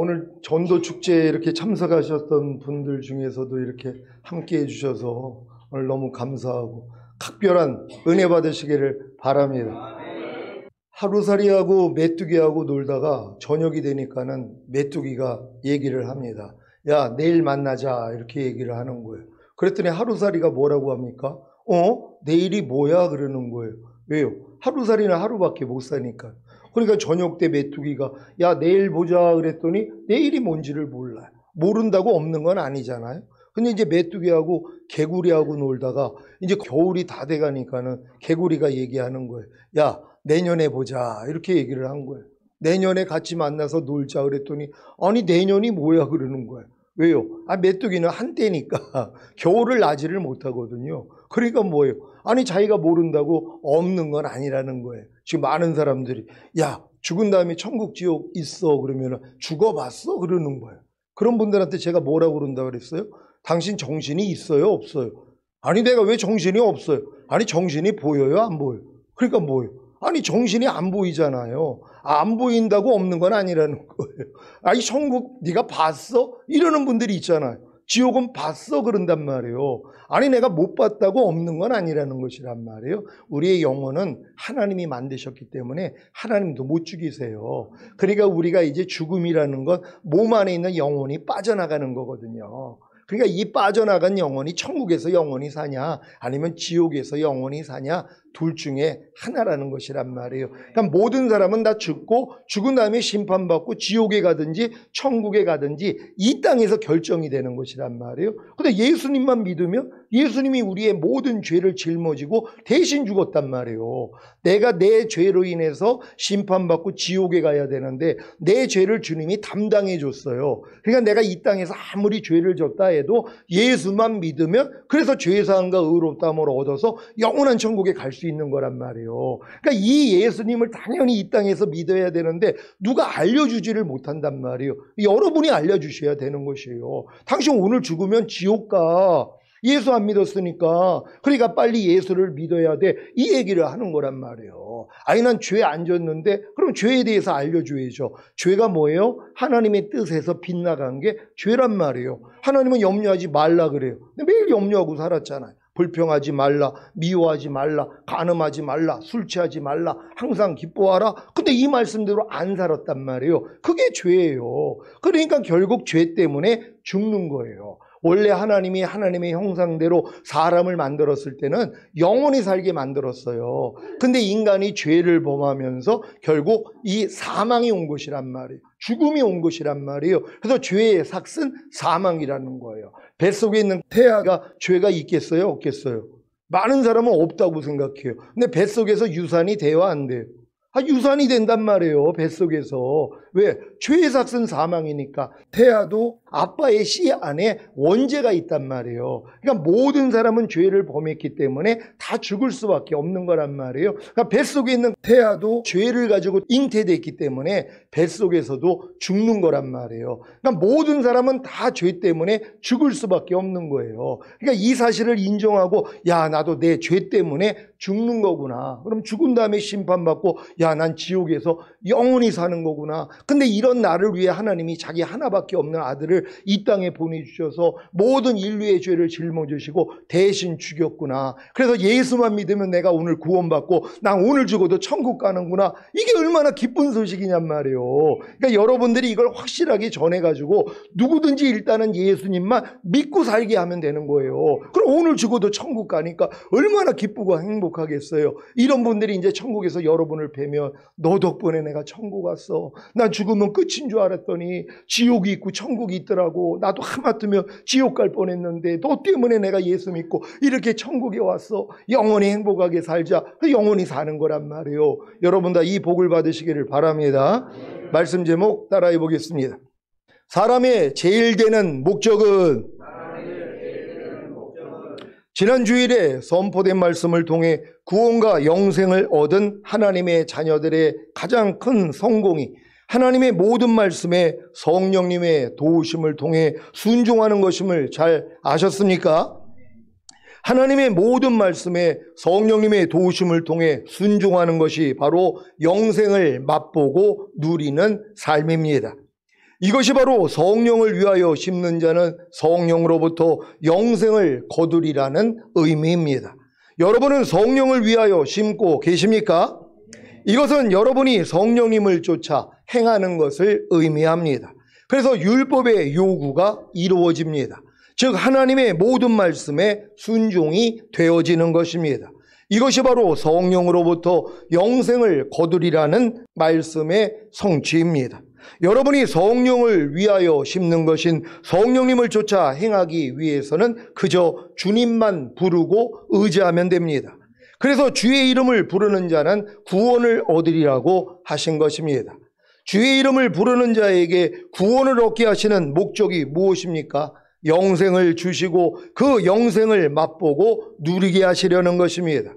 오늘 전도 축제에 이렇게 참석하셨던 분들 중에서도 이렇게 함께 해주셔서 오늘 너무 감사하고 각별한 은혜 받으시기를 바랍니다. 하루살이하고 메뚜기하고 놀다가 저녁이 되니까는 메뚜기가 얘기를 합니다. 야, 내일 만나자, 이렇게 얘기를 하는 거예요. 그랬더니 하루살이가 뭐라고 합니까? 내일이 뭐야? 그러는 거예요. 왜요? 하루살이는 하루밖에 못 사니까. 그러니까 저녁 때 메뚜기가 야, 내일 보자 그랬더니 내일이 뭔지를 몰라요. 모른다고 없는 건 아니잖아요. 근데 이제 메뚜기하고 개구리하고 놀다가 이제 겨울이 다 돼가니까는 개구리가 얘기하는 거예요. 야, 내년에 보자, 이렇게 얘기를 한 거예요. 내년에 같이 만나서 놀자 그랬더니 아니 내년이 뭐야 그러는 거예요. 왜요? 메뚜기는 한때니까 겨울을 나지를 못하거든요. 그러니까 뭐예요? 아니 자기가 모른다고 없는 건 아니라는 거예요. 지금 많은 사람들이 야, 죽은 다음에 천국 지옥 있어 그러면 죽어봤어? 그러는 거예요. 그런 분들한테 제가 뭐라고 그런다 그랬어요? 당신 정신이 있어요? 없어요? 아니 내가 왜 정신이 없어요? 아니 정신이 보여요? 안 보여요? 그러니까 뭐예요? 아니 정신이 안 보이잖아요. 안 보인다고 없는 건 아니라는 거예요. 아니 천국 네가 봤어? 이러는 분들이 있잖아요. 지옥은 봤어? 그런단 말이에요. 아니 내가 못 봤다고 없는 건 아니라는 것이란 말이에요. 우리의 영혼은 하나님이 만드셨기 때문에 하나님도 못 죽이세요. 그러니까 우리가 이제 죽음이라는 건 몸 안에 있는 영혼이 빠져나가는 거거든요. 그러니까 이 빠져나간 영혼이 천국에서 영혼이 사냐 아니면 지옥에서 영혼이 사냐 둘 중에 하나라는 것이란 말이에요. 그러니까 모든 사람은 다 죽고 죽은 다음에 심판받고 지옥에 가든지 천국에 가든지 이 땅에서 결정이 되는 것이란 말이에요. 근데 예수님만 믿으면 예수님이 우리의 모든 죄를 짊어지고 대신 죽었단 말이에요. 내가 내 죄로 인해서 심판받고 지옥에 가야 되는데 내 죄를 주님이 담당해 줬어요. 그러니까 내가 이 땅에서 아무리 죄를 졌다 해도 예수만 믿으면 그래서 죄사함과 의롭다함을 얻어서 영원한 천국에 갈 수 있는 거란 말이에요. 그러니까 이 예수님을 당연히 이 땅에서 믿어야 되는데 누가 알려주지를 못한단 말이에요. 여러분이 알려주셔야 되는 것이에요. 당신 오늘 죽으면 지옥 가. 예수 안 믿었으니까. 그러니까 빨리 예수를 믿어야 돼. 이 얘기를 하는 거란 말이에요. 아니 난 죄 안 졌는데 그럼 죄에 대해서 알려줘야죠. 죄가 뭐예요? 하나님의 뜻에서 빗나간 게 죄란 말이에요. 하나님은 염려하지 말라 그래요. 근데 매일 염려하고 살았잖아요. 불평하지 말라, 미워하지 말라, 간음하지 말라, 술 취하지 말라, 항상 기뻐하라. 근데 이 말씀대로 안 살았단 말이에요. 그게 죄예요. 그러니까 결국 죄 때문에 죽는 거예요. 원래 하나님이 하나님의 형상대로 사람을 만들었을 때는 영원히 살게 만들었어요. 근데 인간이 죄를 범하면서 결국 이 사망이 온 것이란 말이에요. 죽음이 온 것이란 말이에요. 그래서 죄의 삭은 사망이라는 거예요. 뱃속에 있는 태아가 죄가 있겠어요? 없겠어요? 많은 사람은 없다고 생각해요. 근데 뱃속에서 유산이 돼요? 안 돼요? 유산이 된단 말이에요. 뱃속에서. 왜? 죄의 삭은 사망이니까. 태아도 아빠의 씨 안에 원죄가 있단 말이에요. 그러니까 모든 사람은 죄를 범했기 때문에 다 죽을 수밖에 없는 거란 말이에요. 그러니까 뱃속에 있는 태아도 죄를 가지고 잉태됐기 때문에 뱃속에서도 죽는 거란 말이에요. 그러니까 모든 사람은 다 죄 때문에 죽을 수밖에 없는 거예요. 그러니까 이 사실을 인정하고 야, 나도 내 죄 때문에 죽는 거구나. 그럼 죽은 다음에 심판받고 야, 난 지옥에서 영원히 사는 거구나. 근데 이런 나를 위해 하나님이 자기 하나밖에 없는 아들을 이 땅에 보내주셔서 모든 인류의 죄를 짊어지시고 대신 죽였구나. 그래서 예수만 믿으면 내가 오늘 구원받고 난 오늘 죽어도 천국 가는구나. 이게 얼마나 기쁜 소식이냔 말이에요. 그러니까 여러분들이 이걸 확실하게 전해가지고 누구든지 일단은 예수님만 믿고 살게 하면 되는 거예요. 그럼 오늘 죽어도 천국 가니까 얼마나 기쁘고 행복하겠어요. 이런 분들이 이제 천국에서 여러분을 뵈면 너 덕분에 내가 천국 왔어. 난 죽으면 끝인 줄 알았더니 지옥이 있고 천국이 있더라고. 나도 하마터면 지옥 갈 뻔했는데 너 때문에 내가 예수 믿고 이렇게 천국에 왔어. 영원히 행복하게 살자. 영원히 사는 거란 말이에요. 여러분 다 이 복을 받으시기를 바랍니다. 말씀 제목 따라해 보겠습니다. 사람의 제일 되는 목적은 지난 주일에 선포된 말씀을 통해 구원과 영생을 얻은 하나님의 자녀들의 가장 큰 성공이 하나님의 모든 말씀에 성령님의 도우심을 통해 순종하는 것임을 잘 아셨습니까? 하나님의 모든 말씀에 성령님의 도우심을 통해 순종하는 것이 바로 영생을 맛보고 누리는 삶입니다. 이것이 바로 성령을 위하여 심는 자는 성령으로부터 영생을 거두리라는 의미입니다. 여러분은 성령을 위하여 심고 계십니까? 이것은 여러분이 성령님을 쫓아 행하는 것을 의미합니다. 그래서 율법의 요구가 이루어집니다. 즉 하나님의 모든 말씀에 순종이 되어지는 것입니다. 이것이 바로 성령으로부터 영생을 거두리라는 말씀의 성취입니다. 여러분이 성령을 위하여 심는 것인 성령님을 쫓아 행하기 위해서는 그저 주님만 부르고 의지하면 됩니다. 그래서 주의 이름을 부르는 자는 구원을 얻으리라고 하신 것입니다. 주의 이름을 부르는 자에게 구원을 얻게 하시는 목적이 무엇입니까? 영생을 주시고 그 영생을 맛보고 누리게 하시려는 것입니다.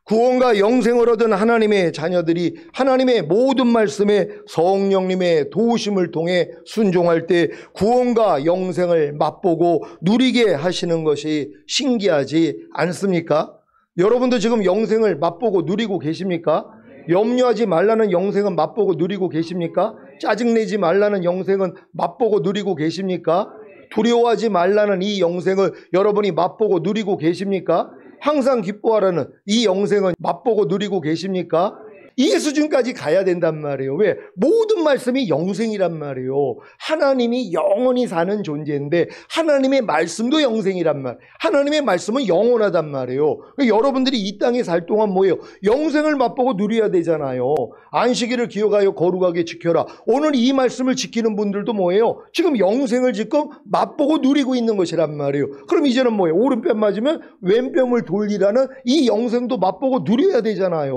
구원과 영생을 얻은 하나님의 자녀들이 하나님의 모든 말씀에 성령님의 도우심을 통해 순종할 때 구원과 영생을 맛보고 누리게 하시는 것이 신기하지 않습니까? 여러분도 지금 영생을 맛보고 누리고 계십니까? 염려하지 말라는 영생은 맛보고 누리고 계십니까? 짜증내지 말라는 영생은 맛보고 누리고 계십니까? 두려워하지 말라는 이 영생을 여러분이 맛보고 누리고 계십니까? 항상 기뻐하라는 이 영생은 맛보고 누리고 계십니까? 이 수준까지 가야 된단 말이에요. 왜? 모든 말씀이 영생이란 말이에요. 하나님이 영원히 사는 존재인데 하나님의 말씀도 영생이란 말. 하나님의 말씀은 영원하단 말이에요. 여러분들이 이 땅에 살 동안 뭐예요? 영생을 맛보고 누려야 되잖아요. 안식일을 기억하여 거룩하게 지켜라. 오늘 이 말씀을 지키는 분들도 뭐예요? 지금 영생을 지금 맛보고 누리고 있는 것이란 말이에요. 그럼 이제는 뭐예요? 오른뺨 맞으면 왼뺨을 돌리라는 이 영생도 맛보고 누려야 되잖아요.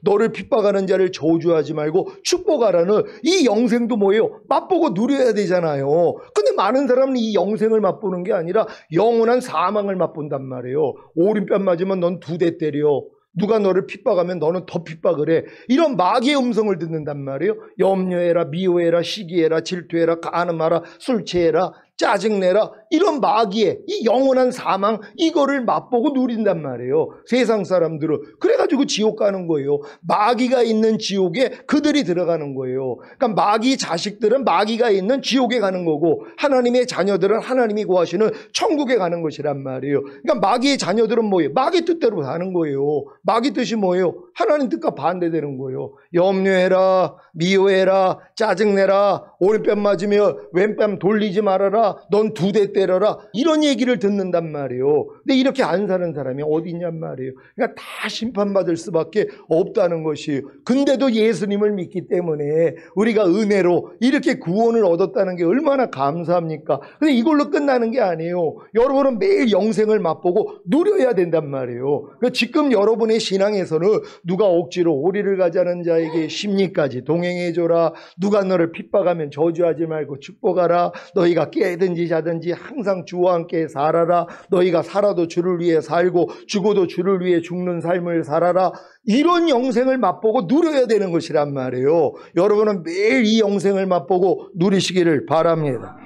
너를 핍박하는 자를 저주하지 말고 축복하라는 이 영생도 뭐예요? 맛보고 누려야 되잖아요. 근데 많은 사람은 이 영생을 맛보는 게 아니라 영원한 사망을 맛본단 말이에요. 오른뺨 맞으면 넌 2대 때려. 누가 너를 핍박하면 너는 더 핍박을 해. 이런 마귀의 음성을 듣는단 말이에요. 염려해라, 미워해라, 시기해라, 질투해라, 간음하라, 술 취해라, 짜증내라. 이런 마귀의 이 영원한 사망, 이거를 맛보고 누린단 말이에요. 세상 사람들은. 그래가지고 지옥 가는 거예요. 마귀가 있는 지옥에 그들이 들어가는 거예요. 그러니까 마귀 자식들은 마귀가 있는 지옥에 가는 거고 하나님의 자녀들은 하나님이 구하시는 천국에 가는 것이란 말이에요. 그러니까 마귀의 자녀들은 뭐예요? 마귀 뜻대로 사는 거예요. 마귀 뜻이 뭐예요? 하나님 뜻과 반대되는 거예요. 염려해라, 미워해라, 짜증내라, 오른뺨 맞으면 왼뺨 돌리지 말아라, 넌 2대 때려라, 이런 얘기를 듣는단 말이에요. 근데 이렇게 안 사는 사람이 어디 있냔 말이에요. 그러니까 다 심판받을 수밖에 없다는 것이에요. 근데도 예수님을 믿기 때문에 우리가 은혜로 이렇게 구원을 얻었다는 게 얼마나 감사합니까? 근데 이걸로 끝나는 게 아니에요. 여러분은 매일 영생을 맛보고 누려야 된단 말이에요. 그러니까 지금 여러분의 신앙에서는 누가 억지로 오리를 가자는 자에게 심리까지 동행해줘라, 누가 너를 핍박하면 저주하지 말고 축복하라, 너희가 깨든지 자든지 항상 주와 함께 살아라, 너희가 살아도 주를 위해 살고 죽어도 주를 위해 죽는 삶을 살아라, 이런 영생을 맛보고 누려야 되는 것이란 말이에요. 여러분은 매일 이 영생을 맛보고 누리시기를 바랍니다.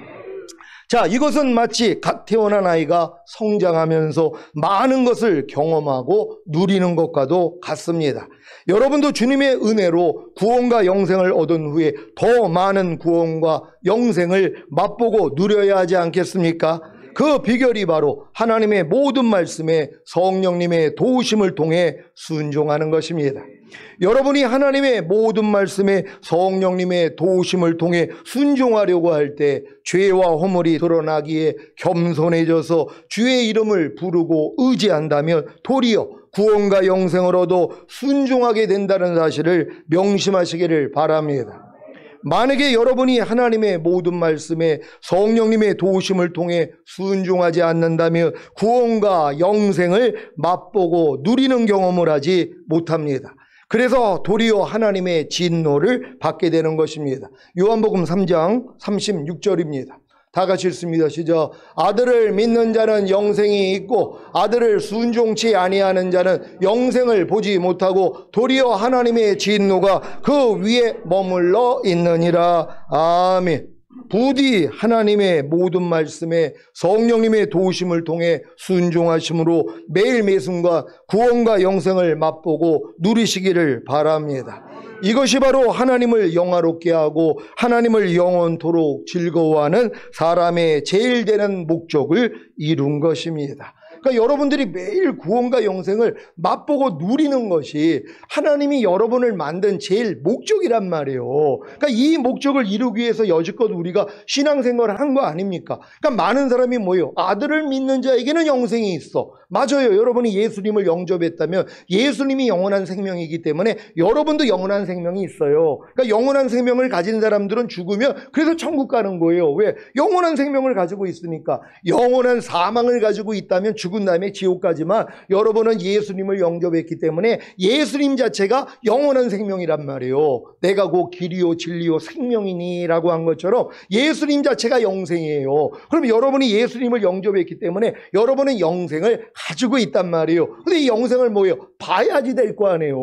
자, 이것은 마치 갓 태어난 아이가 성장하면서 많은 것을 경험하고 누리는 것과도 같습니다. 여러분도 주님의 은혜로 구원과 영생을 얻은 후에 더 많은 구원과 영생을 맛보고 누려야 하지 않겠습니까? 그 비결이 바로 하나님의 모든 말씀에 성령님의 도우심을 통해 순종하는 것입니다. 여러분이 하나님의 모든 말씀에 성령님의 도우심을 통해 순종하려고 할 때 죄와 허물이 드러나기에 겸손해져서 주의 이름을 부르고 의지한다면 도리어 구원과 영생을 얻어 순종하게 된다는 사실을 명심하시기를 바랍니다. 만약에 여러분이 하나님의 모든 말씀에 성령님의 도우심을 통해 순종하지 않는다면 구원과 영생을 맛보고 누리는 경험을 하지 못합니다. 그래서 도리어 하나님의 진노를 받게 되는 것입니다. 요한복음 3장 36절입니다. 다 같이 읽습니다. 시작. 아들을 믿는 자는 영생이 있고 아들을 순종치 아니하는 자는 영생을 보지 못하고 도리어 하나님의 진노가 그 위에 머물러 있느니라. 아멘. 부디 하나님의 모든 말씀에 성령님의 도우심을 통해 순종하심으로 매일 매순간 구원과 영생을 맛보고 누리시기를 바랍니다. 이것이 바로 하나님을 영화롭게 하고 하나님을 영원토록 즐거워하는 사람의 제일 되는 목적을 이룬 것입니다. 그러니까 여러분들이 매일 구원과 영생을 맛보고 누리는 것이 하나님이 여러분을 만든 제일 목적이란 말이에요. 그러니까 이 목적을 이루기 위해서 여지껏 우리가 신앙생활을 한 거 아닙니까? 그러니까 많은 사람이 뭐예요? 아들을 믿는 자에게는 영생이 있어. 맞아요. 여러분이 예수님을 영접했다면 예수님이 영원한 생명이기 때문에 여러분도 영원한 생명이 있어요. 그러니까 영원한 생명을 가진 사람들은 죽으면 그래서 천국 가는 거예요. 왜? 영원한 생명을 가지고 있으니까. 영원한 사망을 가지고 있다면 죽은 다음에 지옥 가지만 여러분은 예수님을 영접했기 때문에 예수님 자체가 영원한 생명이란 말이에요. 내가 곧 길이요 진리요 생명이니 라고 한 것처럼 예수님 자체가 영생이에요. 그럼 여러분이 예수님을 영접했기 때문에 여러분은 영생을 가지고 있단 말이에요. 근데 이 영생을 뭐예요? 봐야지 될 거 아니에요.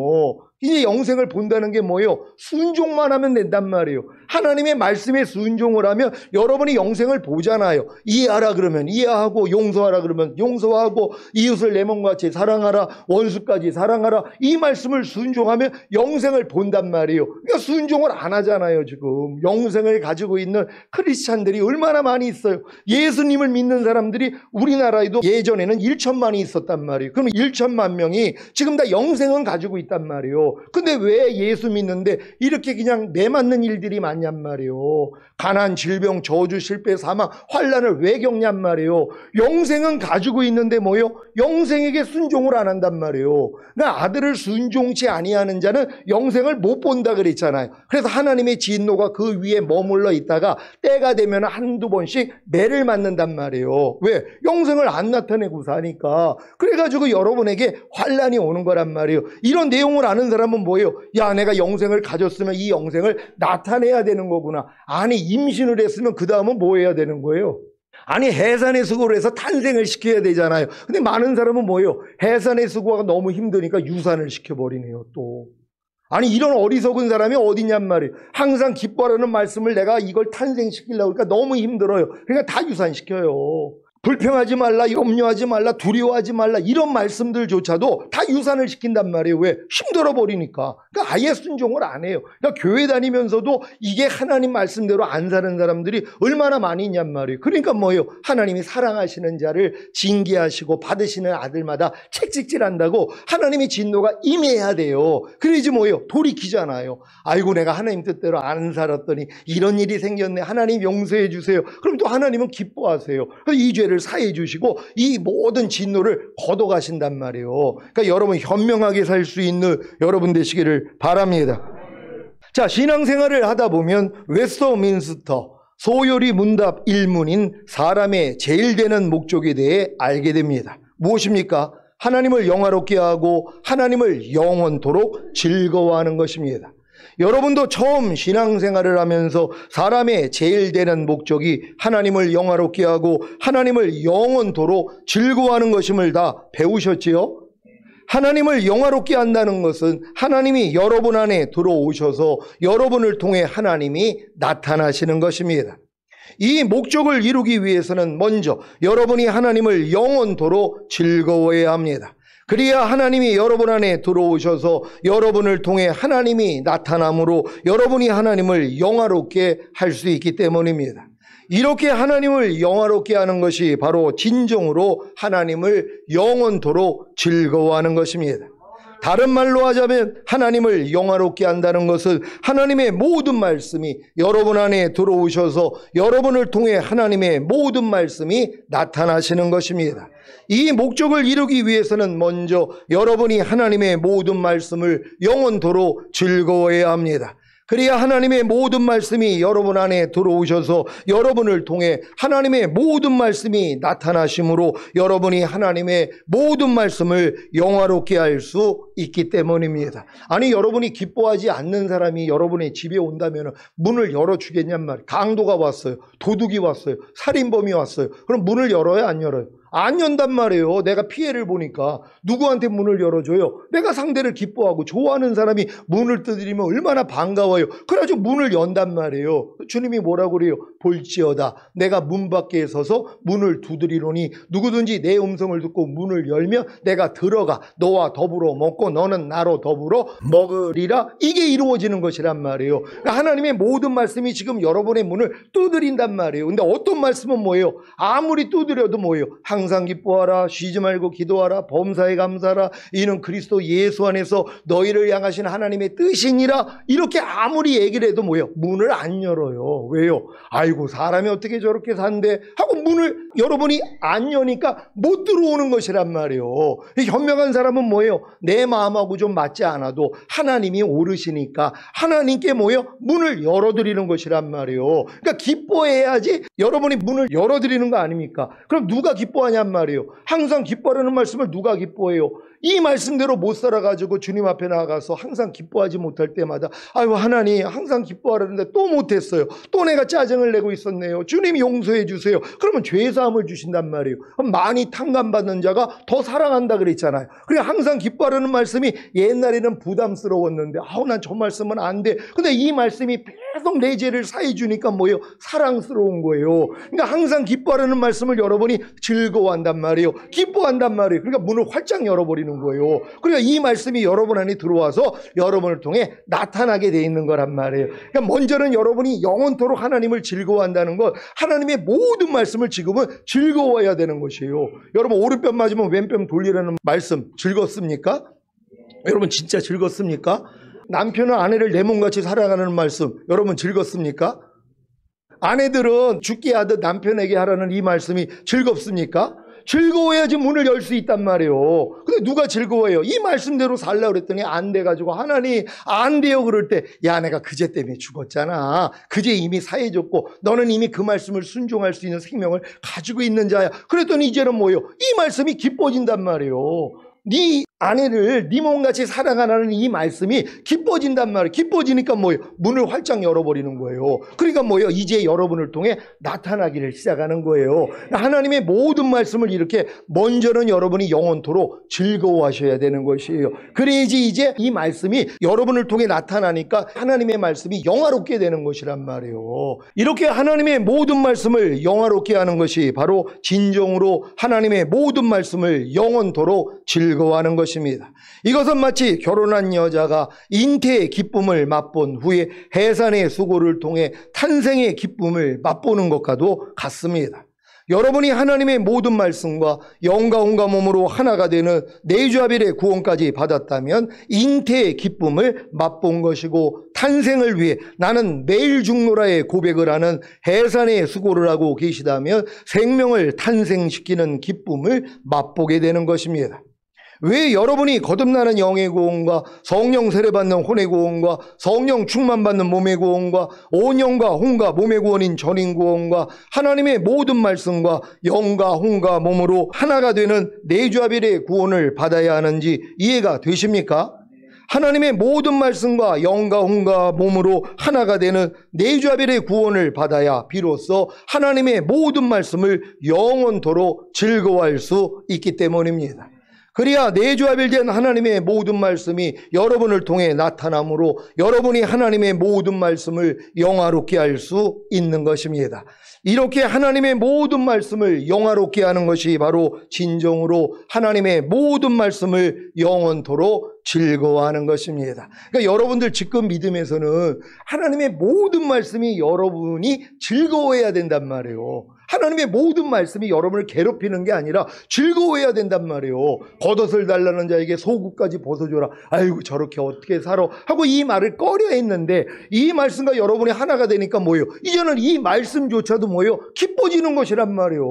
이제 영생을 본다는 게 뭐예요? 순종만 하면 된단 말이에요. 하나님의 말씀에 순종을 하면 여러분이 영생을 보잖아요. 이해하라 그러면 이해하고, 용서하라 그러면 용서하고, 이웃을 내 몸과 같이 사랑하라, 원수까지 사랑하라, 이 말씀을 순종하면 영생을 본단 말이에요. 그러니까 순종을 안 하잖아요. 지금 영생을 가지고 있는 크리스찬들이 얼마나 많이 있어요. 예수님을 믿는 사람들이 우리나라에도 예전에는 1천만이 있었단 말이에요. 그럼 1천만 명이 지금 다 영생은 가지고 있단 말이에요. 근데 왜 예수 믿는데 이렇게 그냥 내맞는 일들이 많냔 말이에요. 가난, 질병, 저주, 실패, 사망, 환난을 왜 겪냔 말이에요. 영생은 가지고 있는데 뭐요? 영생에게 순종을 안 한단 말이에요. 그러니까 아들을 순종치 아니하는 자는 영생을 못 본다 그랬잖아요. 그래서 하나님의 진노가 그 위에 머물러 있다가 때가 되면 한두 번씩 매를 맞는단 말이에요. 왜? 영생을 안 나타내고 사니까. 그래가지고 여러분에게 환난이 오는 거란 말이에요. 이런 내용을 아는 사람은 뭐예요? 야, 내가 영생을 가졌으면 이 영생을 나타내야 되는 거구나. 아니, 임신을 했으면 그 다음은 뭐 해야 되는 거예요? 아니, 해산의 수고를 해서 탄생을 시켜야 되잖아요. 근데 많은 사람은 뭐예요? 해산의 수고가 너무 힘드니까 유산을 시켜버리네요, 또. 아니, 이런 어리석은 사람이 어디냔 말이에요. 항상 기뻐하라는 말씀을 내가 이걸 탄생시키려고 그러니까 너무 힘들어요. 그러니까 다 유산시켜요. 불평하지 말라, 염려하지 말라, 두려워하지 말라, 이런 말씀들조차도 다 유산을 시킨단 말이에요. 왜? 힘들어 버리니까. 그러니까 아예 순종을 안 해요. 그러니까 교회 다니면서도 이게 하나님 말씀대로 안 사는 사람들이 얼마나 많이 있냔 말이에요. 그러니까 뭐예요? 하나님이 사랑하시는 자를 징계하시고 받으시는 아들마다 책찍질한다고 하나님의 진노가 임해야 돼요. 그래야지 뭐예요? 돌이키잖아요. 아이고, 내가 하나님 뜻대로 안 살았더니 이런 일이 생겼네. 하나님 용서해 주세요. 그럼 또 하나님은 기뻐하세요. 이 죄를 사해 주시고 이 모든 진노를 걷어가신단 말이에요. 그러니까 여러분 현명하게 살 수 있는 여러분 되시기를 바랍니다. 자, 신앙생활을 하다 보면 웨스터민스터 소요리 문답 1문인 사람의 제일 되는 목적에 대해 알게 됩니다. 무엇입니까? 하나님을 영화롭게 하고 하나님을 영원토록 즐거워하는 것입니다. 여러분도 처음 신앙생활을 하면서 사람의 제일 되는 목적이 하나님을 영화롭게 하고 하나님을 영원토록 즐거워하는 것임을 다 배우셨지요? 하나님을 영화롭게 한다는 것은 하나님이 여러분 안에 들어오셔서 여러분을 통해 하나님이 나타나시는 것입니다. 이 목적을 이루기 위해서는 먼저 여러분이 하나님을 영원토록 즐거워해야 합니다. 그래야 하나님이 여러분 안에 들어오셔서 여러분을 통해 하나님이 나타남으로 여러분이 하나님을 영화롭게 할 수 있기 때문입니다. 이렇게 하나님을 영화롭게 하는 것이 바로 진정으로 하나님을 영원토록 즐거워하는 것입니다. 다른 말로 하자면 하나님을 영화롭게 한다는 것은 하나님의 모든 말씀이 여러분 안에 들어오셔서 여러분을 통해 하나님의 모든 말씀이 나타나시는 것입니다. 이 목적을 이루기 위해서는 먼저 여러분이 하나님의 모든 말씀을 영원토록 즐거워해야 합니다. 그래야 하나님의 모든 말씀이 여러분 안에 들어오셔서 여러분을 통해 하나님의 모든 말씀이 나타나심으로 여러분이 하나님의 모든 말씀을 영화롭게 할 수 있기 때문입니다. 아니, 여러분이 기뻐하지 않는 사람이 여러분의 집에 온다면 문을 열어주겠냔 말이에요. 강도가 왔어요. 도둑이 왔어요. 살인범이 왔어요. 그럼 문을 열어요, 안 열어요? 안 연단 말이에요. 내가 피해를 보니까. 누구한테 문을 열어줘요? 내가 상대를 기뻐하고 좋아하는 사람이 문을 두드리면 얼마나 반가워요. 그래가지고 문을 연단 말이에요. 주님이 뭐라고 그래요? 볼지어다 내가 문 밖에 서서 문을 두드리노니 누구든지 내 음성을 듣고 문을 열면 내가 들어가 너와 더불어 먹고 너는 나로 더불어 먹으리라. 이게 이루어지는 것이란 말이에요. 그러니까 하나님의 모든 말씀이 지금 여러분의 문을 두드린단 말이에요. 근데 어떤 말씀은 뭐예요? 아무리 두드려도 뭐예요? 항상 기뻐하라, 쉬지 말고 기도하라, 범사에 감사하라, 이는 그리스도 예수 안에서 너희를 향하신 하나님의 뜻이니라. 이렇게 아무리 얘기를 해도 뭐예요? 문을 안 열어요. 왜요? 아이고 사람이 어떻게 저렇게 산대 하고 문을 여러분이 안 여니까 못 들어오는 것이란 말이에요. 현명한 사람은 뭐예요? 내 마음하고 좀 맞지 않아도 하나님이 오르시니까 하나님께 뭐예요? 문을 열어드리는 것이란 말이에요. 그러니까 기뻐해야지 여러분이 문을 열어드리는 거 아닙니까? 그럼 누가 기뻐하냔 말이에요. 항상 기뻐하라는 말씀을 누가 기뻐해요? 이 말씀대로 못 살아가지고 주님 앞에 나가서 항상 기뻐하지 못할 때마다 아유 하나님 항상 기뻐하라는데 또 못했어요. 또 내가 짜증을 내고 있었네요. 주님 용서해 주세요. 그러면 죄사함을 주신단 말이에요. 많이 탕감받는 자가 더 사랑한다 그랬잖아요. 그러니까 항상 기뻐하라는 말씀이 옛날에는 부담스러웠는데 아우 난 저 말씀은 안 돼. 근데 이 말씀이 계속 내 죄를 사해 주니까 뭐예요? 사랑스러운 거예요. 그러니까 항상 기뻐하라는 말씀을 여러분이 즐거워한단 말이에요. 기뻐한단 말이에요. 그러니까 문을 활짝 열어버리는 거예요. 그러니까 이 말씀이 여러분 안에 들어와서 여러분을 통해 나타나게 돼 있는 거란 말이에요. 그러니까 먼저는 여러분이 영원토록 하나님을 즐거워한다는 것, 하나님의 모든 말씀을 지금은 즐거워해야 되는 것이에요. 여러분 오른편 맞으면 왼편 돌리라는 말씀 즐겁습니까? 여러분 진짜 즐겁습니까? 남편은 아내를 내 몸같이 사랑하는 말씀 여러분 즐겁습니까? 아내들은 죽게 하듯 남편에게 하라는 이 말씀이 즐겁습니까? 즐거워야지 문을 열 수 있단 말이에요. 근데 누가 즐거워해요? 이 말씀대로 살려고 그랬더니 안 돼가지고 하나님 안 돼요 그럴 때 야 내가 그제 때문에 죽었잖아. 그제 이미 사해졌고 너는 이미 그 말씀을 순종할 수 있는 생명을 가지고 있는 자야. 그랬더니 이제는 뭐예요? 이 말씀이 기뻐진단 말이에요. 네 아내를 네 몸같이 사랑하라는 이 말씀이 기뻐진단 말이에요. 기뻐지니까 뭐예요? 문을 활짝 열어버리는 거예요. 그러니까 뭐예요? 이제 여러분을 통해 나타나기를 시작하는 거예요. 하나님의 모든 말씀을 이렇게 먼저는 여러분이 영원토록 즐거워하셔야 되는 것이에요. 그래야지 이제 이 말씀이 여러분을 통해 나타나니까 하나님의 말씀이 영화롭게 되는 것이란 말이에요. 이렇게 하나님의 모든 말씀을 영화롭게 하는 것이 바로 진정으로 하나님의 모든 말씀을 영원토록 즐거워하는 것입니다. 이것은 마치 결혼한 여자가 잉태의 기쁨을 맛본 후에 해산의 수고를 통해 탄생의 기쁨을 맛보는 것과도 같습니다. 여러분이 하나님의 모든 말씀과 영과 혼과 몸으로 하나가 되는 내주아벨의 구원까지 받았다면 잉태의 기쁨을 맛본 것이고 탄생을 위해 나는 매일 죽노라의 고백을 하는 해산의 수고를 하고 계시다면 생명을 탄생시키는 기쁨을 맛보게 되는 것입니다. 왜 여러분이 거듭나는 영의 구원과 성령 세례받는 혼의 구원과 성령 충만받는 몸의 구원과 온영과 혼과 몸의 구원인 전인 구원과 하나님의 모든 말씀과 영과 혼과 몸으로 하나가 되는 내주아벨의 구원을 받아야 하는지 이해가 되십니까? 하나님의 모든 말씀과 영과 혼과 몸으로 하나가 되는 내주아벨의 구원을 받아야 비로소 하나님의 모든 말씀을 영원토록 즐거워할 수 있기 때문입니다. 그래야 내주아벨된 하나님의 모든 말씀이 여러분을 통해 나타나므로 여러분이 하나님의 모든 말씀을 영화롭게 할 수 있는 것입니다. 이렇게 하나님의 모든 말씀을 영화롭게 하는 것이 바로 진정으로 하나님의 모든 말씀을 영원토록 즐거워하는 것입니다. 그러니까 여러분들 지금 믿음에서는 하나님의 모든 말씀이 여러분이 즐거워해야 된단 말이에요. 하나님의 모든 말씀이 여러분을 괴롭히는 게 아니라 즐거워해야 된단 말이에요. 겉옷을 달라는 자에게 속옷까지 벗어줘라. 아이고 저렇게 어떻게 살아 하고 이 말을 꺼려 했는데 이 말씀과 여러분이 하나가 되니까 뭐예요? 이제는 이 말씀조차도 뭐예요? 기뻐지는 것이란 말이에요.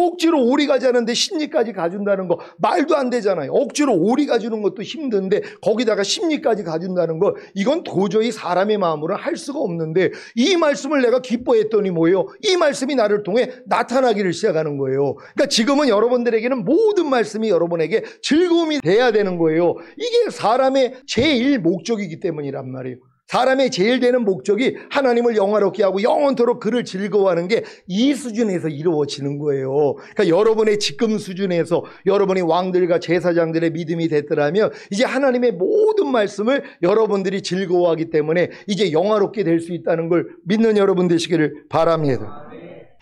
억지로 오리 가자는데 십리까지 가준다는 거 말도 안 되잖아요. 억지로 오리 가주는 것도 힘든데 거기다가 십리까지 가준다는 거 이건 도저히 사람의 마음으로는 할 수가 없는데 이 말씀을 내가 기뻐했더니 뭐예요? 이 말씀이 나를 통해 나타나기를 시작하는 거예요. 그러니까 지금은 여러분들에게는 모든 말씀이 여러분에게 즐거움이 돼야 되는 거예요. 이게 사람의 제일 목적이기 때문이란 말이에요. 사람의 제일 되는 목적이 하나님을 영화롭게 하고 영원토록 그를 즐거워하는 게 이 수준에서 이루어지는 거예요. 그러니까 여러분의 지금 수준에서 여러분이 왕들과 제사장들의 믿음이 됐더라면 이제 하나님의 모든 말씀을 여러분들이 즐거워하기 때문에 이제 영화롭게 될 수 있다는 걸 믿는 여러분 되시기를 바랍니다.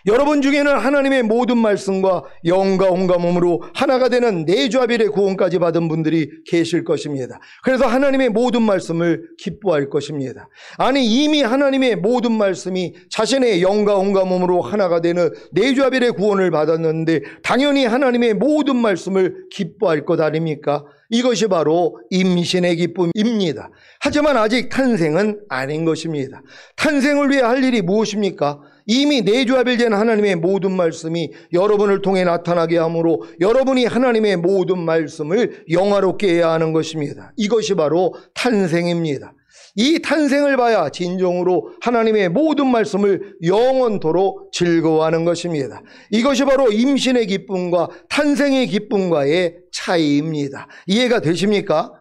여러분 중에는 하나님의 모든 말씀과 영과 온과 몸으로 하나가 되는 내조합일의 구원까지 받은 분들이 계실 것입니다. 그래서 하나님의 모든 말씀을 기뻐할 것입니다. 아니, 이미 하나님의 모든 말씀이 자신의 영과 온과 몸으로 하나가 되는 내조합일의 구원을 받았는데 당연히 하나님의 모든 말씀을 기뻐할 것 아닙니까? 이것이 바로 임신의 기쁨입니다. 하지만 아직 탄생은 아닌 것입니다. 탄생을 위해 할 일이 무엇입니까? 이미 내조합일된 하나님의 모든 말씀이 여러분을 통해 나타나게 하므로 여러분이 하나님의 모든 말씀을 영화롭게 해야 하는 것입니다. 이것이 바로 탄생입니다. 이 탄생을 봐야 진정으로 하나님의 모든 말씀을 영원토록 즐거워하는 것입니다. 이것이 바로 임신의 기쁨과 탄생의 기쁨과의 차이입니다. 이해가 되십니까?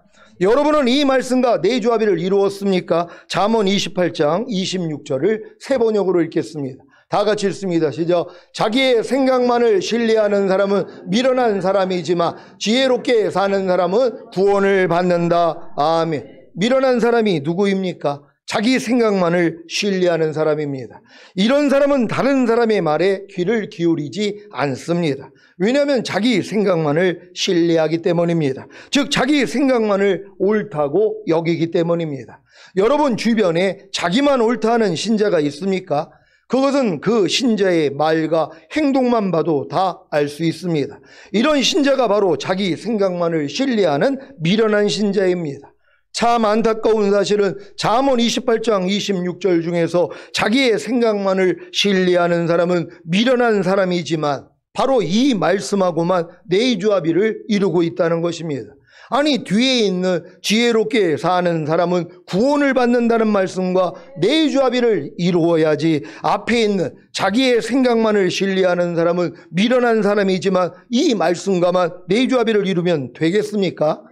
여러분은 이 말씀과 내조합일을 이루었습니까? 잠언 28장 26절을 세 번역으로 읽겠습니다. 다 같이 읽습니다. 시작. 자기의 생각만을 신뢰하는 사람은 미련한 사람이지만 지혜롭게 사는 사람은 구원을 받는다. 아멘. 미련한 사람이 누구입니까? 자기 생각만을 신뢰하는 사람입니다. 이런 사람은 다른 사람의 말에 귀를 기울이지 않습니다. 왜냐하면 자기 생각만을 신뢰하기 때문입니다. 즉 자기 생각만을 옳다고 여기기 때문입니다. 여러분 주변에 자기만 옳다 하는 신자가 있습니까? 그것은 그 신자의 말과 행동만 봐도 다 알 수 있습니다. 이런 신자가 바로 자기 생각만을 신뢰하는 미련한 신자입니다. 참 안타까운 사실은 잠언 28장 26절 중에서 자기의 생각만을 신뢰하는 사람은 미련한 사람이지만 바로 이 말씀하고만 내조합일을 이루고 있다는 것입니다. 아니, 뒤에 있는 지혜롭게 사는 사람은 구원을 받는다는 말씀과 내조합일을 이루어야지 앞에 있는 자기의 생각만을 신뢰하는 사람은 미련한 사람이지만 이 말씀과만 내조합일을 이루면 되겠습니까?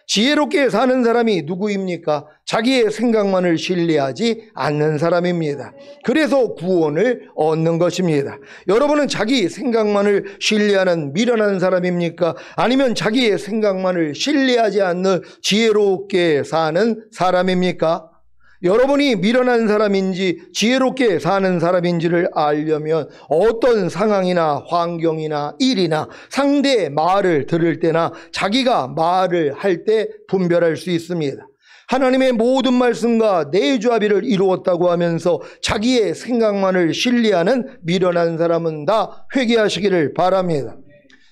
지혜롭게 사는 사람이 누구입니까? 자기의 생각만을 신뢰하지 않는 사람입니다. 그래서 구원을 얻는 것입니다. 여러분은 자기 생각만을 신뢰하는 미련한 사람입니까? 아니면 자기의 생각만을 신뢰하지 않는 지혜롭게 사는 사람입니까? 여러분이 미련한 사람인지 지혜롭게 사는 사람인지를 알려면 어떤 상황이나 환경이나 일이나 상대의 말을 들을 때나 자기가 말을 할 때 분별할 수 있습니다. 하나님의 모든 말씀과 내조합일을 이루었다고 하면서 자기의 생각만을 신뢰하는 미련한 사람은 다 회개하시기를 바랍니다.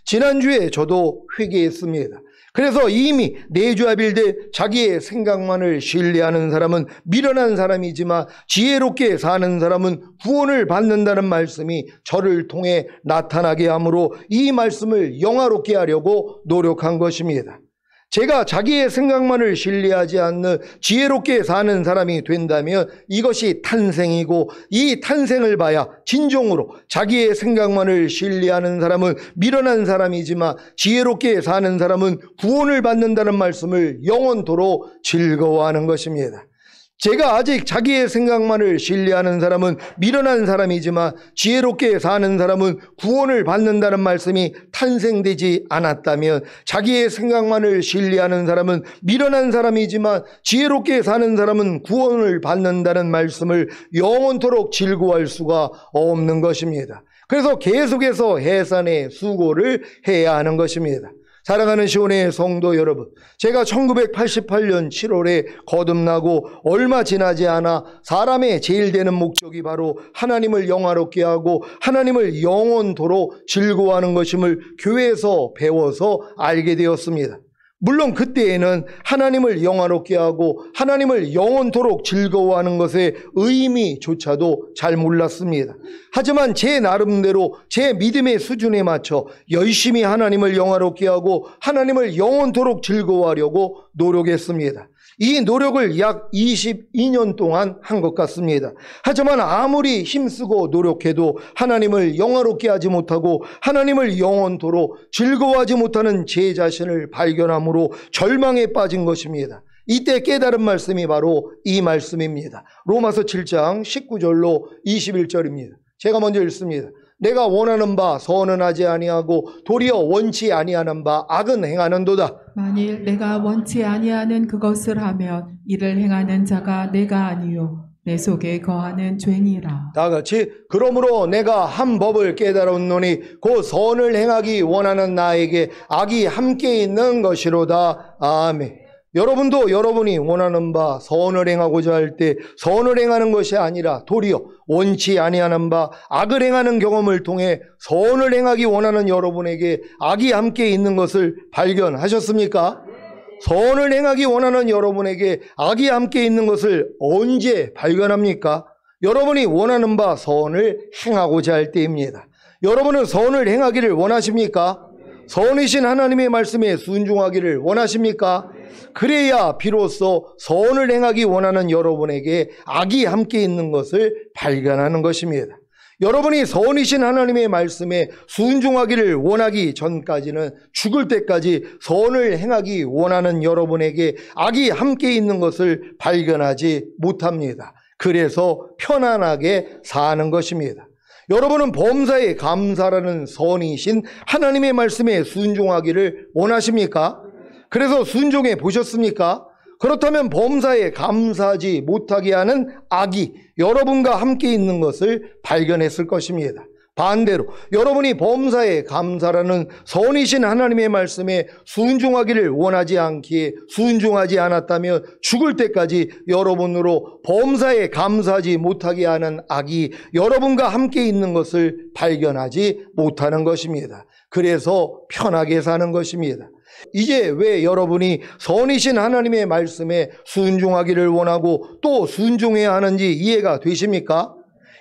지난주에 저도 회개했습니다. 그래서 이미 내조합일돼 자기의 생각만을 신뢰하는 사람은 미련한 사람이지만 지혜롭게 사는 사람은 구원을 받는다는 말씀이 저를 통해 나타나게 하므로 이 말씀을 영화롭게 하려고 노력한 것입니다. 제가 자기의 생각만을 신뢰하지 않는 지혜롭게 사는 사람이 된다면 이것이 탄생이고 이 탄생을 봐야 진정으로 자기의 생각만을 신뢰하는 사람은 미련한 사람이지만 지혜롭게 사는 사람은 구원을 받는다는 말씀을 영원토록 즐거워하는 것입니다. 제가 아직 자기의 생각만을 신뢰하는 사람은 미련한 사람이지만 지혜롭게 사는 사람은 구원을 받는다는 말씀이 탄생되지 않았다면 자기의 생각만을 신뢰하는 사람은 미련한 사람이지만 지혜롭게 사는 사람은 구원을 받는다는 말씀을 영원토록 즐거워할 수가 없는 것입니다. 그래서 계속해서 해산의 수고를 해야 하는 것입니다. 사랑하는 시온의 성도 여러분, 제가 1988년 7월에 거듭나고 얼마 지나지 않아 사람의 제일 되는 목적이 바로 하나님을 영화롭게 하고 하나님을 영원토록 즐거워하는 것임을 교회에서 배워서 알게 되었습니다. 물론 그때에는 하나님을 영화롭게 하고 하나님을 영원토록 즐거워하는 것의 의미조차도 잘 몰랐습니다. 하지만 제 나름대로 제 믿음의 수준에 맞춰 열심히 하나님을 영화롭게 하고 하나님을 영원토록 즐거워하려고 노력했습니다. 이 노력을 약 22년 동안 한 것 같습니다. 하지만 아무리 힘쓰고 노력해도 하나님을 영화롭게 하지 못하고 하나님을 영원토록 즐거워하지 못하는 제 자신을 발견함으로 절망에 빠진 것입니다. 이때 깨달은 말씀이 바로 이 말씀입니다. 로마서 7장 19절로 21절입니다. 제가 먼저 읽습니다. 내가 원하는 바 선은 하지 아니하고 도리어 원치 아니하는 바 악은 행하는도다. 만일 내가 원치 아니하는 그것을 하면 이를 행하는 자가 내가 아니요 내 속에 거하는 죄니라. 다 같이 그러므로 내가 한 법을 깨달았노니 그 선을 행하기 원하는 나에게 악이 함께 있는 것이로다. 아멘. 여러분도 여러분이 원하는 바 선을 행하고자 할 때 선을 행하는 것이 아니라 도리어 원치 아니하는 바 악을 행하는 경험을 통해 선을 행하기 원하는 여러분에게 악이 함께 있는 것을 발견하셨습니까? 선을 행하기 원하는 여러분에게 악이 함께 있는 것을 언제 발견합니까? 여러분이 원하는 바 선을 행하고자 할 때입니다. 여러분은 선을 행하기를 원하십니까? 선이신 하나님의 말씀에 순종하기를 원하십니까? 그래야 비로소 선을 행하기 원하는 여러분에게 악이 함께 있는 것을 발견하는 것입니다. 여러분이 선이신 하나님의 말씀에 순종하기를 원하기 전까지는 죽을 때까지 선을 행하기 원하는 여러분에게 악이 함께 있는 것을 발견하지 못합니다. 그래서 편안하게 사는 것입니다. 여러분은 범사에 감사라는 선이신 하나님의 말씀에 순종하기를 원하십니까? 그래서 순종해 보셨습니까? 그렇다면 범사에 감사하지 못하게 하는 악이 여러분과 함께 있는 것을 발견했을 것입니다. 반대로 여러분이 범사에 감사라는 선이신 하나님의 말씀에 순종하기를 원하지 않기에 순종하지 않았다면 죽을 때까지 여러분으로 범사에 감사하지 못하게 하는 악이 여러분과 함께 있는 것을 발견하지 못하는 것입니다. 그래서 편하게 사는 것입니다. 이제 왜 여러분이 선이신 하나님의 말씀에 순종하기를 원하고 또 순종해야 하는지 이해가 되십니까?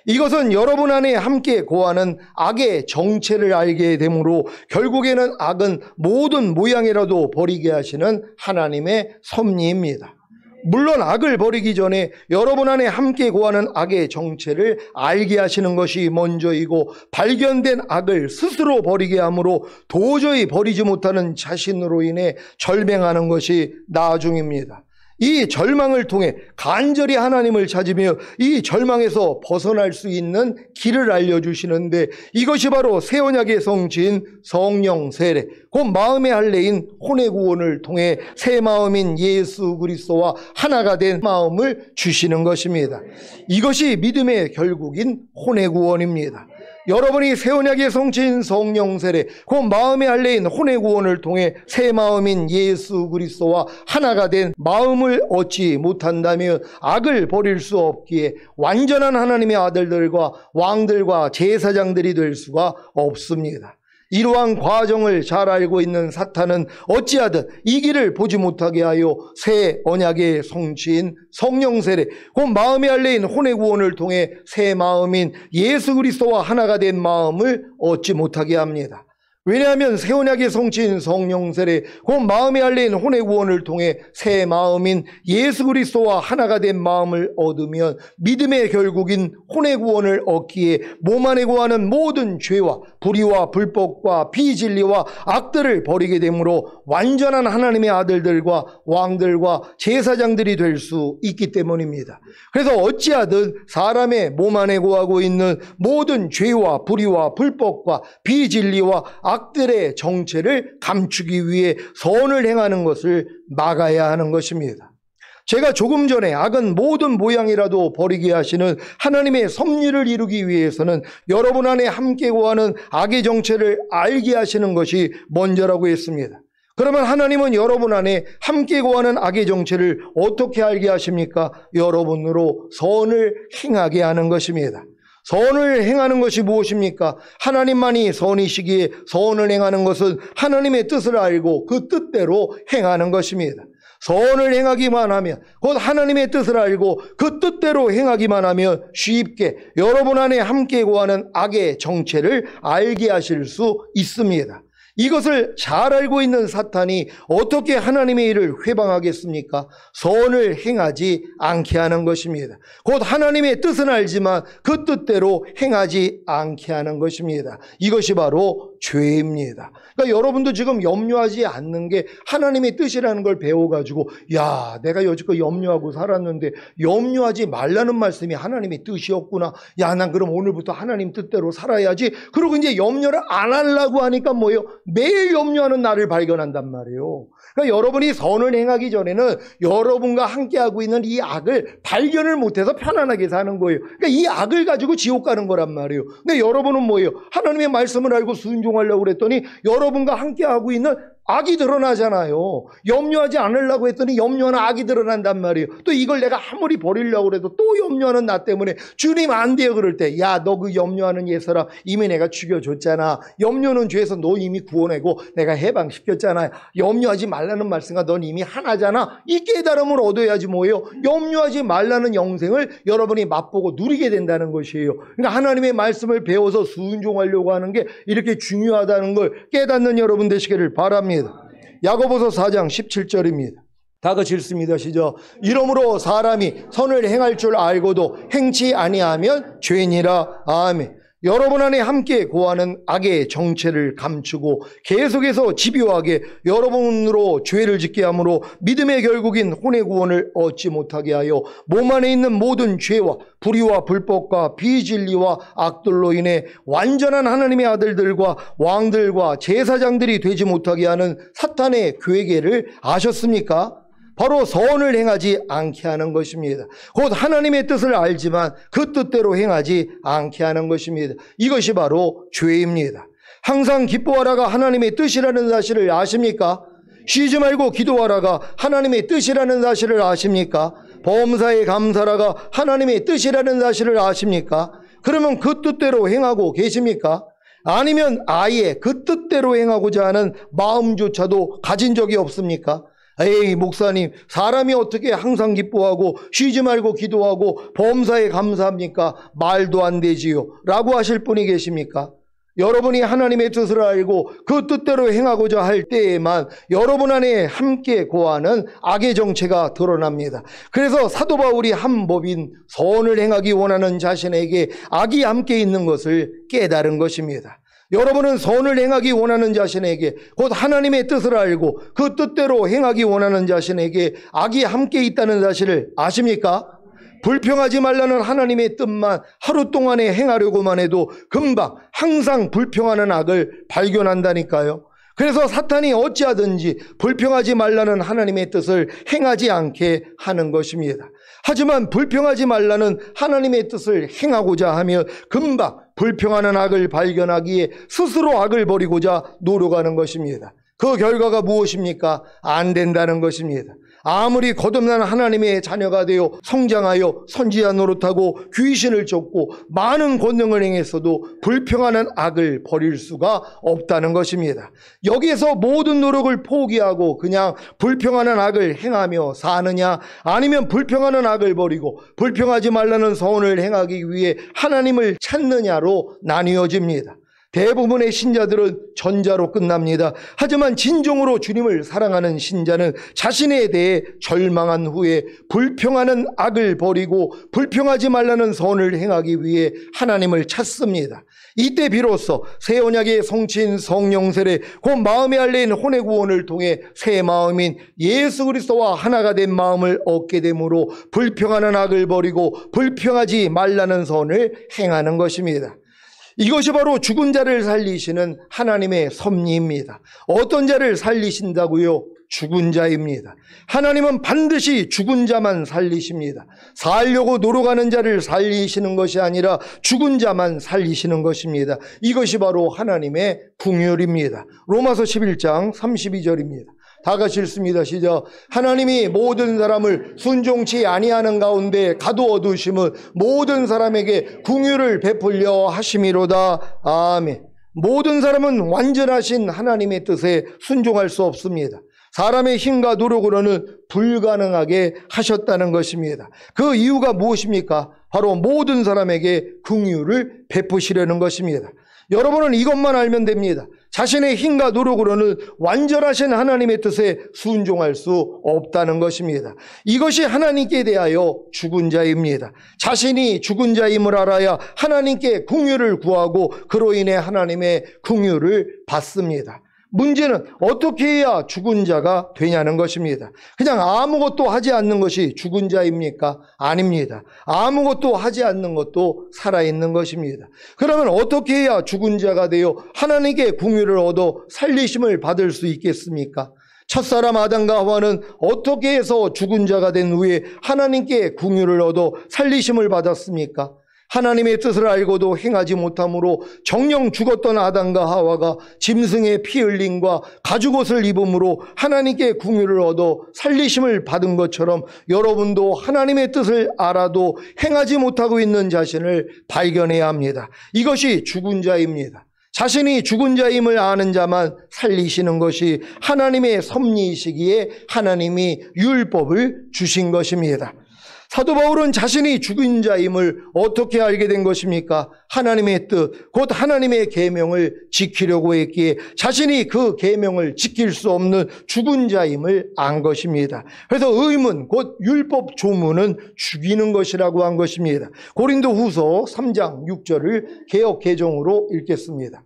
이것은 여러분 안에 함께 거하는 악의 정체를 알게 되므로 결국에는 악은 모든 모양이라도 버리게 하시는 하나님의 섭리입니다. 물론 악을 버리기 전에 여러분 안에 함께 거하는 악의 정체를 알게 하시는 것이 먼저이고 발견된 악을 스스로 버리게 하므로 도저히 버리지 못하는 자신으로 인해 절망하는 것이 나중입니다. 이 절망을 통해 간절히 하나님을 찾으며 이 절망에서 벗어날 수 있는 길을 알려주시는데 이것이 바로 새 언약의 성취인 성령 세례, 곧 마음의 할례인 혼의 구원을 통해 새 마음인 예수 그리스도와 하나가 된 마음을 주시는 것입니다. 이것이 믿음의 결국인 혼의 구원입니다. 여러분이 새 언약의 성취인 성령 세례, 곧 마음의 할례인 혼의 구원을 통해 새 마음인 예수 그리스도와 하나가 된 마음을 얻지 못한다면 악을 버릴 수 없기에 완전한 하나님의 아들들과 왕들과 제사장들이 될 수가 없습니다. 이러한 과정을 잘 알고 있는 사탄은 어찌하든 이 길을 보지 못하게 하여 새 언약의 성취인 성령 세례, 곧 마음의 할례인 혼의 구원을 통해 새 마음인 예수 그리스도와 하나가 된 마음을 얻지 못하게 합니다. 왜냐하면 새 언약의 성취인 성령 세례, 곧 마음의 할례인 혼의 구원을 통해 새 마음인 예수 그리스도와 하나가 된 마음을 얻으면 믿음의 결국인 혼의 구원을 얻기에 몸 안에 거하는 모든 죄와 불의와 불법과 비진리와 악들을 버리게 되므로 완전한 하나님의 아들들과 왕들과 제사장들이 될 수 있기 때문입니다. 그래서 어찌하든 사람의 몸 안에 거하고 있는 모든 죄와 불의와 불법과 비진리와 악들의 정체를 감추기 위해 선을 행하는 것을 막아야 하는 것입니다. 제가 조금 전에 악은 모든 모양이라도 버리게 하시는 하나님의 섭리를 이루기 위해서는 여러분 안에 함께 거하는 악의 정체를 알게 하시는 것이 먼저라고 했습니다. 그러면 하나님은 여러분 안에 함께 거하는 악의 정체를 어떻게 알게 하십니까? 여러분으로 선을 행하게 하는 것입니다. 선을 행하는 것이 무엇입니까? 하나님만이 선이시기에 선을 행하는 것은 하나님의 뜻을 알고 그 뜻대로 행하는 것입니다. 선을 행하기만 하면, 곧 하나님의 뜻을 알고 그 뜻대로 행하기만 하면 쉽게 여러분 안에 함께 거하는 악의 정체를 알게 하실 수 있습니다. 이것을 잘 알고 있는 사탄이 어떻게 하나님의 일을 회방하겠습니까? 선을 행하지 않게 하는 것입니다. 곧 하나님의 뜻은 알지만 그 뜻대로 행하지 않게 하는 것입니다. 이것이 바로 죄입니다. 그러니까 여러분도 지금 염려하지 않는 게 하나님의 뜻이라는 걸 배워가지고 야, 내가 여지껏 염려하고 살았는데 염려하지 말라는 말씀이 하나님의 뜻이었구나. 야, 난 그럼 오늘부터 하나님 뜻대로 살아야지. 그리고 이제 염려를 안 하려고 하니까 뭐예요? 매일 염려하는 나를 발견한단 말이에요. 그러니까 여러분이 선을 행하기 전에는 여러분과 함께하고 있는 이 악을 발견을 못해서 편안하게 사는 거예요. 그러니까 이 악을 가지고 지옥 가는 거란 말이에요. 근데 여러분은 뭐예요? 하나님의 말씀을 알고 순종하려고 그랬더니 여러분과 함께하고 있는 악이 드러나잖아요. 염려하지 않으려고 했더니 염려하는 악이 드러난단 말이에요. 또 이걸 내가 아무리 버리려고 해도 또 염려하는 나 때문에 주님 안 돼요 그럴 때 야, 너 그 염려하는 옛사람 이미 내가 죽여줬잖아. 염려는 죄에서 너 이미 구원하고 내가 해방시켰잖아. 염려하지 말라는 말씀과 넌 이미 하나잖아. 이 깨달음을 얻어야지 뭐예요? 염려하지 말라는 영생을 여러분이 맛보고 누리게 된다는 것이에요. 그러니까 하나님의 말씀을 배워서 순종하려고 하는 게 이렇게 중요하다는 걸 깨닫는 여러분 되시기를 바랍니다. 야고보서 4장 17절입니다. 다 같이 읽습니다. 시작. 이러므로 사람이 선을 행할 줄 알고도 행치 아니하면 죄니라. 아멘. 여러분 안에 함께 고하는 악의 정체를 감추고 계속해서 집요하게 여러분으로 죄를 짓게 함으로 믿음의 결국인 혼의 구원을 얻지 못하게 하여 몸 안에 있는 모든 죄와 불의와 불법과 비진리와 악들로 인해 완전한 하나님의 아들들과 왕들과 제사장들이 되지 못하게 하는 사탄의 괴계를 아셨습니까? 바로 선을 행하지 않게 하는 것입니다. 곧 하나님의 뜻을 알지만 그 뜻대로 행하지 않게 하는 것입니다. 이것이 바로 죄입니다. 항상 기뻐하라가 하나님의 뜻이라는 사실을 아십니까? 쉬지 말고 기도하라가 하나님의 뜻이라는 사실을 아십니까? 범사에 감사라가 하나님의 뜻이라는 사실을 아십니까? 그러면 그 뜻대로 행하고 계십니까? 아니면 아예 그 뜻대로 행하고자 하는 마음조차도 가진 적이 없습니까? 에이, 목사님, 사람이 어떻게 항상 기뻐하고 쉬지 말고 기도하고 범사에 감사합니까? 말도 안 되지요. 라고 하실 분이 계십니까? 여러분이 하나님의 뜻을 알고 그 뜻대로 행하고자 할 때에만 여러분 안에 함께 고하는 악의 정체가 드러납니다. 그래서 사도 바울이 한 법인 선을 행하기 원하는 자신에게 악이 함께 있는 것을 깨달은 것입니다. 여러분은 선을 행하기 원하는 자신에게 곧 하나님의 뜻을 알고 그 뜻대로 행하기 원하는 자신에게 악이 함께 있다는 사실을 아십니까? 불평하지 말라는 하나님의 뜻만 하루 동안에 행하려고만 해도 금방 항상 불평하는 악을 발견한다니까요. 그래서 사탄이 어찌하든지 불평하지 말라는 하나님의 뜻을 행하지 않게 하는 것입니다. 하지만 불평하지 말라는 하나님의 뜻을 행하고자 하면 금방 불평하는 악을 발견하기에 스스로 악을 버리고자 노력하는 것입니다. 그 결과가 무엇입니까? 안 된다는 것입니다. 아무리 거듭난 하나님의 자녀가 되어 성장하여 선지자 노릇하고 귀신을 쫓고 많은 권능을 행했어도 불평하는 악을 버릴 수가 없다는 것입니다. 여기에서 모든 노력을 포기하고 그냥 불평하는 악을 행하며 사느냐, 아니면 불평하는 악을 버리고 불평하지 말라는 선을 행하기 위해 하나님을 찾느냐로 나뉘어집니다. 대부분의 신자들은 전자로 끝납니다. 하지만 진정으로 주님을 사랑하는 신자는 자신에 대해 절망한 후에 불평하는 악을 버리고 불평하지 말라는 선을 행하기 위해 하나님을 찾습니다. 이때 비로소 새 언약의 성취인 성령 세례, 곧 마음에 알린 혼의 구원을 통해 새 마음인 예수 그리스도와 하나가 된 마음을 얻게 되므로 불평하는 악을 버리고 불평하지 말라는 선을 행하는 것입니다. 이것이 바로 죽은 자를 살리시는 하나님의 섭리입니다. 어떤 자를 살리신다고요? 죽은 자입니다. 하나님은 반드시 죽은 자만 살리십니다. 살려고 노력하는 자를 살리시는 것이 아니라 죽은 자만 살리시는 것입니다. 이것이 바로 하나님의 긍휼입니다. 로마서 11장 32절입니다. 다 같이 읽습니다. 시작. 하나님이 모든 사람을 순종치 아니하는 가운데 가두어두심은 모든 사람에게 긍휼을 베풀려 하심이로다. 아멘. 모든 사람은 완전하신 하나님의 뜻에 순종할 수 없습니다. 사람의 힘과 노력으로는 불가능하게 하셨다는 것입니다. 그 이유가 무엇입니까? 바로 모든 사람에게 긍휼을 베푸시려는 것입니다. 여러분은 이것만 알면 됩니다. 자신의 힘과 노력으로는 완전하신 하나님의 뜻에 순종할 수 없다는 것입니다. 이것이 하나님께 대하여 죽은 자입니다. 자신이 죽은 자임을 알아야 하나님께 긍휼을 구하고 그로 인해 하나님의 긍휼을 받습니다. 문제는 어떻게 해야 죽은 자가 되냐는 것입니다. 그냥 아무것도 하지 않는 것이 죽은 자입니까? 아닙니다. 아무것도 하지 않는 것도 살아있는 것입니다. 그러면 어떻게 해야 죽은 자가 되어 하나님께 긍휼을 얻어 살리심을 받을 수 있겠습니까? 첫사람 아담과 하와는 어떻게 해서 죽은 자가 된 후에 하나님께 긍휼을 얻어 살리심을 받았습니까? 하나님의 뜻을 알고도 행하지 못함으로 정령 죽었던 아담과 하와가 짐승의 피 흘림과 가죽옷을 입음으로 하나님께 긍휼을 얻어 살리심을 받은 것처럼 여러분도 하나님의 뜻을 알아도 행하지 못하고 있는 자신을 발견해야 합니다. 이것이 죽은 자입니다. 자신이 죽은 자임을 아는 자만 살리시는 것이 하나님의 섭리이시기에 하나님이 율법을 주신 것입니다. 사도 바울은 자신이 죽은 자임을 어떻게 알게 된 것입니까? 하나님의 뜻, 곧 하나님의 계명을 지키려고 했기에 자신이 그 계명을 지킬 수 없는 죽은 자임을 안 것입니다. 그래서 의문, 곧 율법 조문은 죽이는 것이라고 한 것입니다. 고린도후서 3장 6절을 개역 개정으로 읽겠습니다.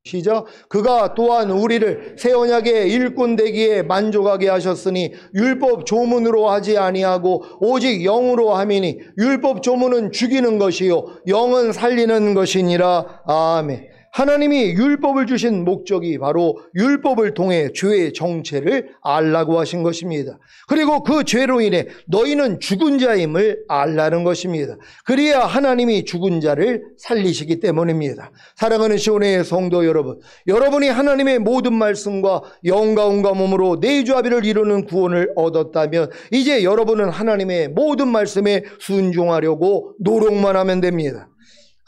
시작. 그가 또한 우리를 새 언약의 일꾼 되기에 만족하게 하셨으니 율법 조문으로 하지 아니하고 오직 영으로 함이니 율법 조문은 죽이는 것이요 영은 살리는 것이니라. 아멘. 하나님이 율법을 주신 목적이 바로 율법을 통해 죄의 정체를 알라고 하신 것입니다. 그리고 그 죄로 인해 너희는 죽은 자임을 알라는 것입니다. 그래야 하나님이 죽은 자를 살리시기 때문입니다. 사랑하는 시온의 성도 여러분, 여러분이 하나님의 모든 말씀과 영과 온과 몸으로 내주합의를 이루는 구원을 얻었다면 이제 여러분은 하나님의 모든 말씀에 순종하려고 노력만 하면 됩니다.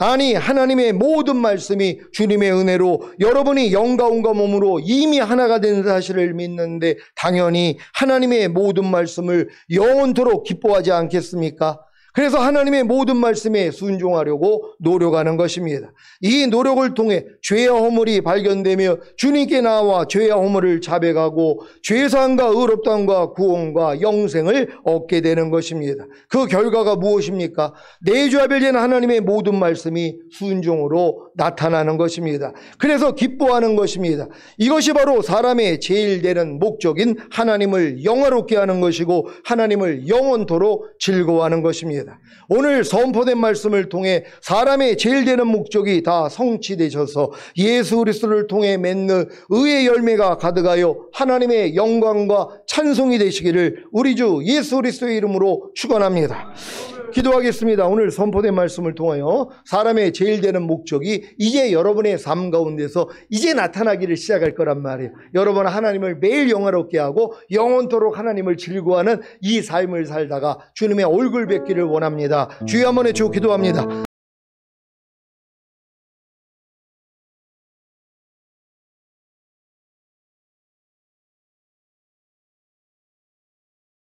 아니, 하나님의 모든 말씀이 주님의 은혜로 여러분이 영과 온과 몸으로 이미 하나가 된 사실을 믿는데 당연히 하나님의 모든 말씀을 영원토록 기뻐하지 않겠습니까? 그래서 하나님의 모든 말씀에 순종하려고 노력하는 것입니다. 이 노력을 통해 죄의 허물이 발견되며 주님께 나와 죄의 허물을 자백하고 죄사함과 의롭다함과 구원과 영생을 얻게 되는 것입니다. 그 결과가 무엇입니까? 내주합일된 하나님의 모든 말씀이 순종으로 나타나는 것입니다. 그래서 기뻐하는 것입니다. 이것이 바로 사람의 제일 되는 목적인 하나님을 영화롭게 하는 것이고 하나님을 영원토록 즐거워하는 것입니다. 오늘 선포된 말씀을 통해 사람의 제일 되는 목적이 다 성취되셔서 예수 그리스도를 통해 맺는 의의 열매가 가득하여 하나님의 영광과 찬송이 되시기를 우리 주 예수 그리스도의 이름으로 축원합니다. 기도하겠습니다. 오늘 선포된 말씀을 통하여 사람의 제일 되는 목적이 이제 여러분의 삶 가운데서 이제 나타나기를 시작할 거란 말이에요. 여러분 하나님을 매일 영화롭게 하고 영원토록 하나님을 즐거워하는 이 삶을 살다가 주님의 얼굴 뵙기를 원합니다. 주여 한번 외쳐 기도합니다.